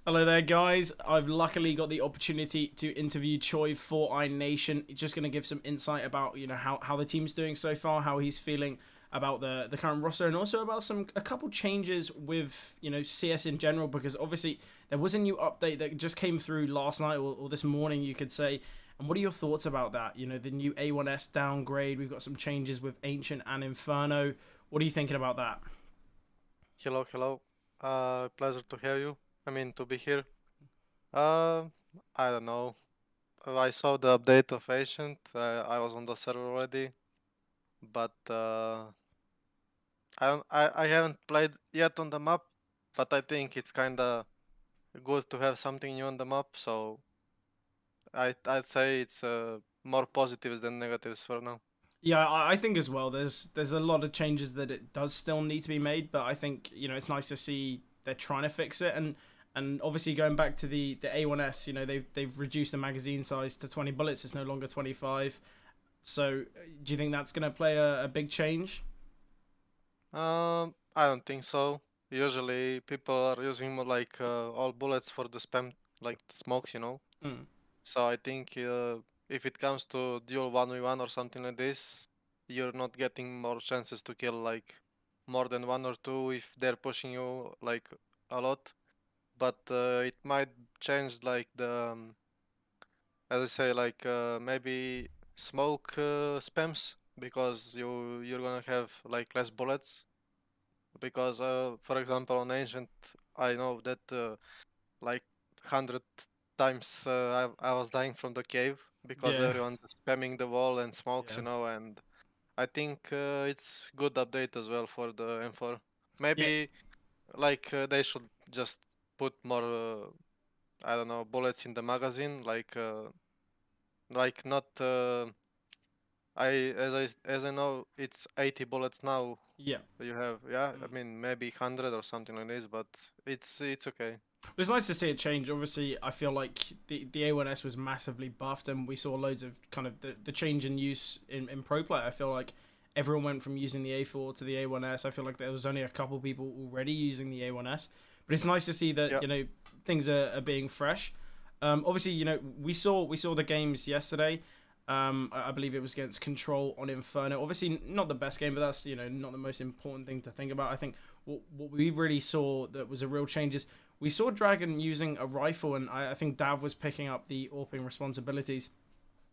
Hello there, guys. I've luckily got the opportunity to interview Choiv for iNation. Just going to give some insight about how the team's doing so far, how he's feeling about the current roster, and also about a couple changes with CS in general. Because obviously there was a new update that just came through last night or this morning, you could say. And what are your thoughts about that? The new A1S downgrade. We've got some changes with Ancient and Inferno. What are you thinking about that? Hello, hello. Pleasure to have you. I mean, to be here. Uh, I don't know. I saw the update of Ancient. I was on the server already, but I haven't played yet on the map. But I think it's kinda good to have something new on the map. So I'd say it's more positives than negatives for now. Yeah, I think as well. There's a lot of changes that it does still need to be made, but I think it's nice to see they're trying to fix it, and obviously going back to the A1S, they've reduced the magazine size to 20 bullets. It's no longer 25. So do you think that's going to play a big change? I don't think so. Usually people are using more like all bullets for the spam, like smokes. Mm. So I think if it comes to dual 1v1 or something like this, you're not getting more chances to kill like more than one or two if they're pushing you like a lot. But it might change like as I say, like maybe smoke spams because you're gonna have like less bullets. Because for example on ancient, I know that like 100 times I was dying from the cave because Yeah, everyone just spamming the wall and smokes, yeah, and I think it's good update as well for the M4. yeah. Maybe like they should just put more, I don't know, bullets in the magazine, like not. As I know, it's 80 bullets now. Yeah. You have, yeah. I Mm. mean, maybe 100 or something like this, but it's okay. It's nice to see it change. Obviously, I feel like the A1S was massively buffed, and we saw loads of kind of the change in use in pro play. I feel like everyone went from using the A4 to the A1S. I feel like there was only a couple people already using the A1S, but it's nice to see that Yeah, things are being fresh. Obviously, we saw the games yesterday. I believe it was against Control on Inferno. Obviously, not the best game, but that's not the most important thing to think about. I think what we really saw that was a real change is we saw Dragon using a rifle, and I think Dav was picking up the AWPing responsibilities.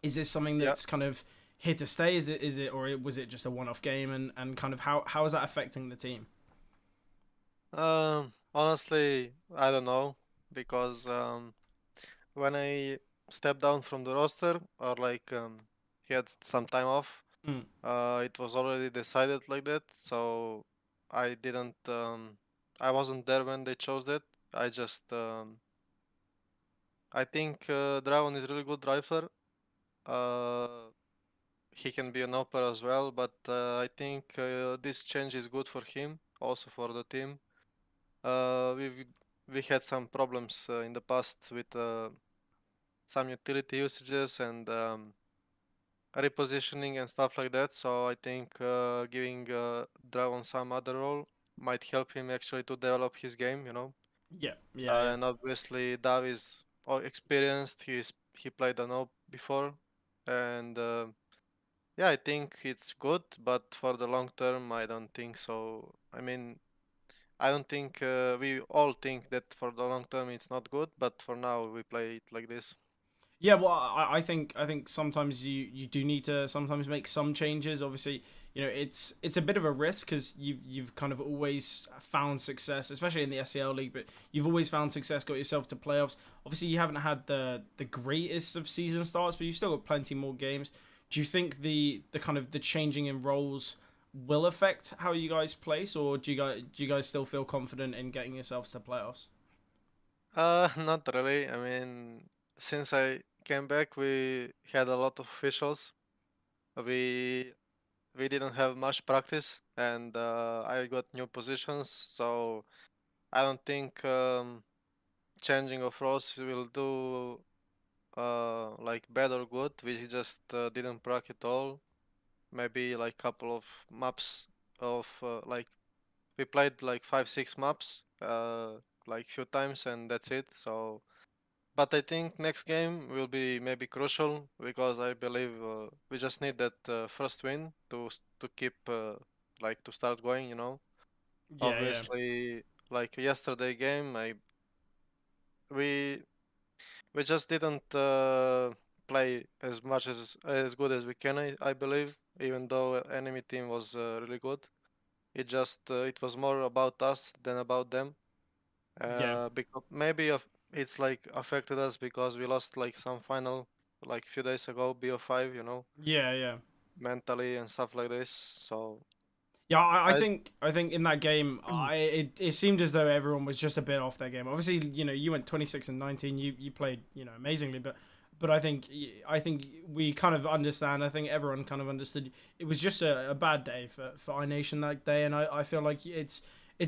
Is this something yeah. that's kind of here to stay? Is it, or was it just a one-off game? And kind of how is that affecting the team? Honestly, I don't know because when I stepped down from the roster or like had some time off, Mm, it was already decided like that. So I didn't. I wasn't there when they chose that. I just. I think Dragon is really good rifler. Uh, he can be an upper as well, but I think this change is good for him, also for the team. We had some problems in the past with some utility usages and repositioning and stuff like that. So I think giving Dragon some other role might help him actually to develop his game. yeah, yeah, yeah. And obviously Dav is experienced. He played an OP before, and yeah, I think it's good. But for the long term, I don't think so. I mean, I don't think we all think that for the long term it's not good, but for now we play it like this. Yeah, well, I think sometimes you do need to sometimes make some changes. Obviously, it's a bit of a risk because you've kind of always found success, especially in the SCL League. But you've always found success, got yourself to playoffs. Obviously, you haven't had the greatest of season starts, but you've still got plenty more games. Do you think the kind of the changing in roles will affect how you guys place, or do you guys still feel confident in getting yourselves to playoffs? Not really. I mean, since I came back, we had a lot of officials. We we didn't have much practice, and I got new positions, so I don't think changing of roles will do like bad or good. We just didn't prac at all. Maybe like couple of maps of like we played like 5 6 maps. like few times and that's it. So, but I think next game will be maybe crucial because I believe we just need that first win to keep like to start going. Yeah, yeah, Obviously, like yesterday game, I we we just didn't play as much as good as we can. I believe, even though enemy team was really good. It was more about us than about them. yeah, Because maybe it's like affected us because we lost like some final like few days ago, BO5, yeah, yeah. mentally and stuff like this. So Yeah, I I think in that game, it seemed as though everyone was just a bit off their game. Obviously, you went 26-19. You played amazingly, but I think we kind of understand. I think everyone kind of understood. It was just a bad day for iNation that day, and I feel like it's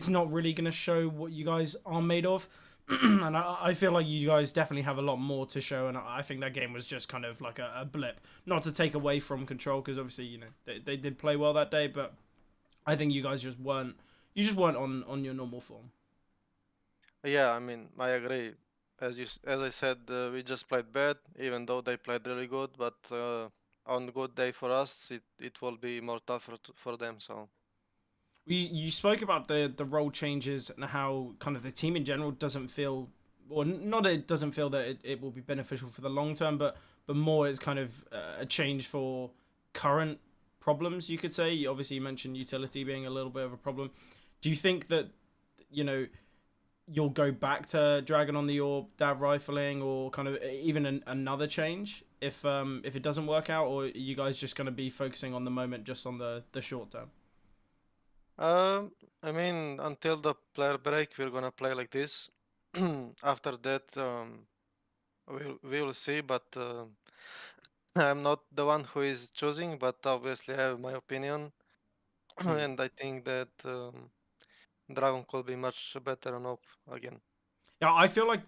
not really gonna show what you guys are made of. And I feel like you guys definitely have a lot more to show, and I think that game was just kind of like a blip. Not to take away from Control, because obviously they did play well that day, but I think you guys just weren't. You just weren't on your normal form. Yeah, I mean, I agree. As I said, we just played bad, even though they played really good. But on good day for us, it will be more tougher for them. So You spoke about the role changes and how kind of the team in general doesn't feel, or not that it doesn't feel that it will be beneficial for the long term, but more it's kind of a change for current problems. You could say. Obviously, you mentioned utility being a little bit of a problem. Do you think that you know you'll go back to Dragon on the Orb, Dav rifling, or kind of even another change if it doesn't work out, or are you guys just going to be focusing on the moment, just on the short term? um, I mean, until the player break, we're gonna play like this. After that, we will see. But I'm not the one who is choosing, but obviously I have my opinion, Hmm. and I think that Dragon could be much better on op again. Yeah, I feel like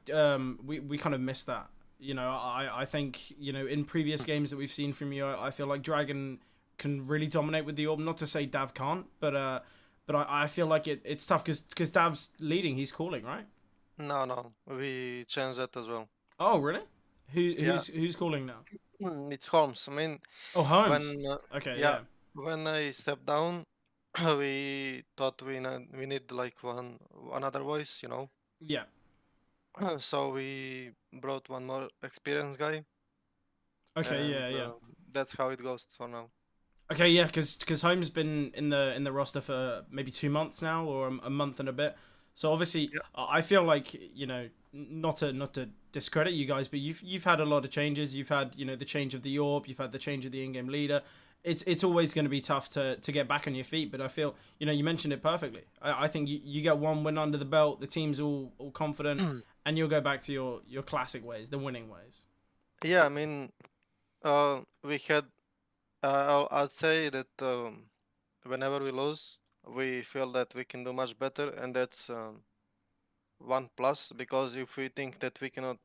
we kind of missed that. I think in previous games that we've seen from you, I feel like Dragon can really dominate with the orb. Not to say Dav can't, but I feel like it's tough because Dav's leading. He's calling, right? No, no, we changed that as well. Oh, really? Who Yeah, who's calling now? it's Holmes. I mean, Oh, when Holmes. Okay, yeah, yeah, when I stepped down, we thought we need like one another voice. yeah. So we brought one more experienced guy, Okay, and yeah, yeah. that's how it goes for now. Okay, yeah, because Holmes been in the roster for maybe 2 months now, or a month and a bit. So obviously, Yeah. I feel like not to discredit you guys, but you've had a lot of changes. You've had the change of the orb. You've had the change of the in-game leader. It's always going to be tough to get back on your feet. But I feel you mentioned it perfectly. I think you get one win under the belt. The team's all confident, and you'll go back to your classic ways, the winning ways. Yeah, I mean, we had. I'd say that whenever we lose, we feel that we can do much better, and that's one plus. Because if we think that we cannot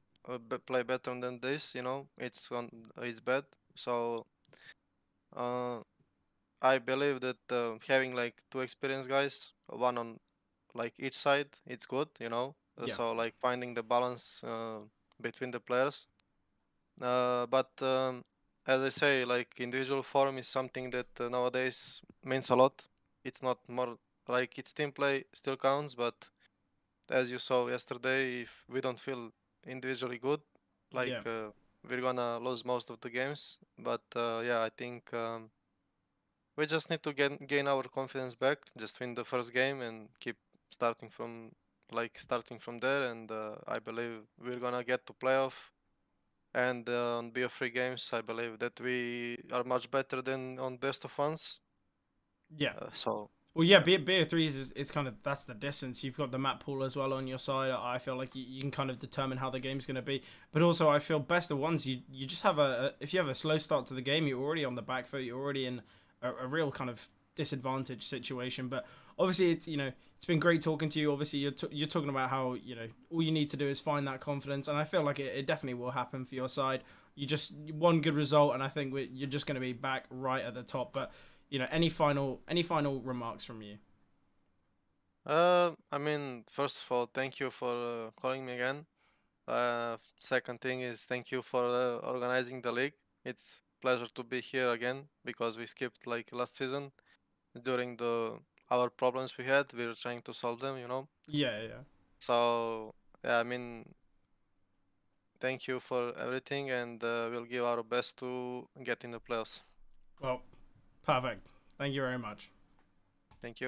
play better than this, it's bad. So uh, I believe that having like two experienced guys, one on like each side, it's good. Yeah, So like finding the balance between the players. But as I say, like individual form is something that nowadays means a lot. It's not more like it's team play still counts, but as you saw yesterday, if we don't feel individually good, like yeah, we're gonna lose most of the games. But yeah, I think we just need to gain our confidence back, just win the first game and keep starting from starting from there. And I believe we're gonna get to playoff. And on BO3 games, I believe that we are much better than on best of ones. yeah. So Well, yeah, yeah, BO3 is it's kind of that's the distance. You've got the map pool as well on your side. I feel like you can kind of determine how the game's going to be. But also, I feel best of ones. You just have if you have a slow start to the game, you're already on the back foot. You're already in a real kind of disadvantaged situation. But obviously, it's been great talking to you. Obviously, you're talking about how all you need to do is find that confidence, and I feel like it definitely will happen for your side. You just one good result, and I think you're just going to be back right at the top. But any final remarks from you? I mean, first of all, thank you for calling me again. Second thing is thank you for organizing the league. It's pleasure to be here again because we skipped like last season during the our problems we had. We were trying to solve them, you know. Yeah, yeah. So yeah, I mean, thank you for everything, and we'll give our best to get in the playoffs. Well, perfect. Thank you very much. Thank you.